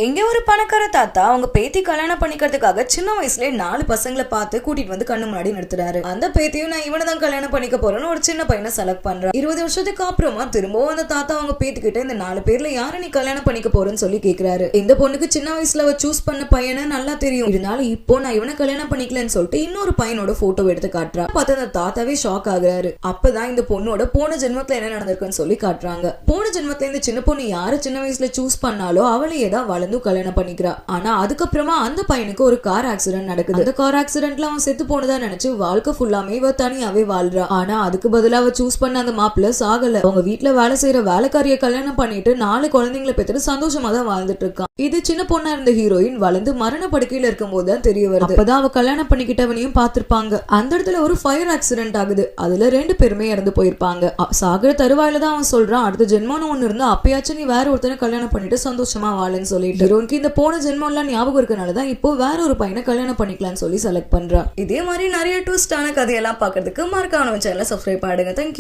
இங்க ஒரு பணக்கார தாத்தா அவங்க பேத்தி கல்யாணம் பண்ணிக்கிறதுக்காக சின்ன வயசுல 4 பசங்களை பார்த்து கூட்டிட்டு வந்து கண்ணு முன்னாடி நிறுத்துறாரு. அந்த பேத்தியும் நான் இவனை தான் கல்யாணம் பண்ணிக்க போறேன்னு ஒரு சின்ன பையனை செலக்ட் பண்றான். 20 வருஷத்துக்கு அப்புறமா திரும்பவும் அந்த தாத்தா அவங்க பேத்தி கிட்ட இந்த 4 பேர்ல யாரை நீ கல்யாணம் பண்ணிக்க போறேன்னு சொல்லி கேக்குறாரு. இந்த பொண்ணுக்கு சின்ன வயசுல அவ சூஸ் பண்ண பையனை நல்லா தெரியும். இருந்தாலும் இப்போ நான் இவனை கல்யாணம் பண்ணிக்கலன்னு சொல்லிட்டு இன்னொரு பையனோட போட்டோ எடுத்து காட்டுறா. பார்த்து அந்த தாத்தாவே ஷாக் ஆகுறாரு. அப்பதான் இந்த பொண்ணோட போன ஜென்மத்துல என்ன நடந்திருக்குன்னு சொல்லி காட்டுறாங்க. போன ஜென்மத்துல இந்த சின்ன பொண்ணு யாரு சின்ன வயசுல சூஸ் பண்ணாலோ அவளையே தான் கல்யாணம் பண்ணிக்கிறா. ஆனா அதுக்கப்புறமா அந்த பையனுக்கு ஒரு கார் ஆக்சிடென்ட் நடக்குது. அந்த கார் ஆக்சிடென்ட்ல அவன் செத்து போனதா நினைச்சு வாழ்க்கை ஃபுல்லாமே இவ தனியாவே வாழ்றா. ஆனா அதுக்கு பதிலா அவ சூஸ் பண்ண அந்த மாப்பிள்ள சாகல. அவங்க வீட்டுல வேலை செய்யற வேலைக்காரிய கல்யாணம் பண்ணிட்டு 4 குழந்தைங்களை பெற்று சந்தோஷமா தான் வாழ்ந்துட்டு இருக்கான். இது சின்ன பொண்ணா இருந்த ஹீரோயின் வளர்ந்து மரண படுக்கையில இருக்கும் போதுதான் தெரிய வருது. அப்பதான் அவ கல்யாணம் பண்ணிக்கிட்டவனையும் பாத்திருப்பாங்க. அந்த இடத்துல ஒரு ஃபயர் ஆக்சிடென்ட் ஆகுது. அதுல 2 பேருமே இறந்து போயிருப்பாங்க. சாகர தருவாயில தான் அவன் சொல்றான், அடுத்த ஜென்மம்னு ஒண்ணு இருந்தா அப்பயாச்சும் நீ வேற ஒருத்தனை கல்யாணம் பண்ணிட்டு சந்தோஷமா வாழுன்னு சொல்லிட்டு ஹீரோனுக்கு இந்த போன ஜென்மம் எல்லாம் ஞாபகம் இருக்கனாலதான் இப்போ வேற ஒரு பையனை கல்யாணம் பண்ணிக்கலாம்னு சொல்லி செலக்ட் பண்றா. இதே மாதிரி நிறைய ட்விஸ்டான கதையெல்லாம் பாக்குறதுக்கு மறக்காம சேனலை சப்ஸ்கிரைப் பண்ணுங்க. தேங்க்யூ.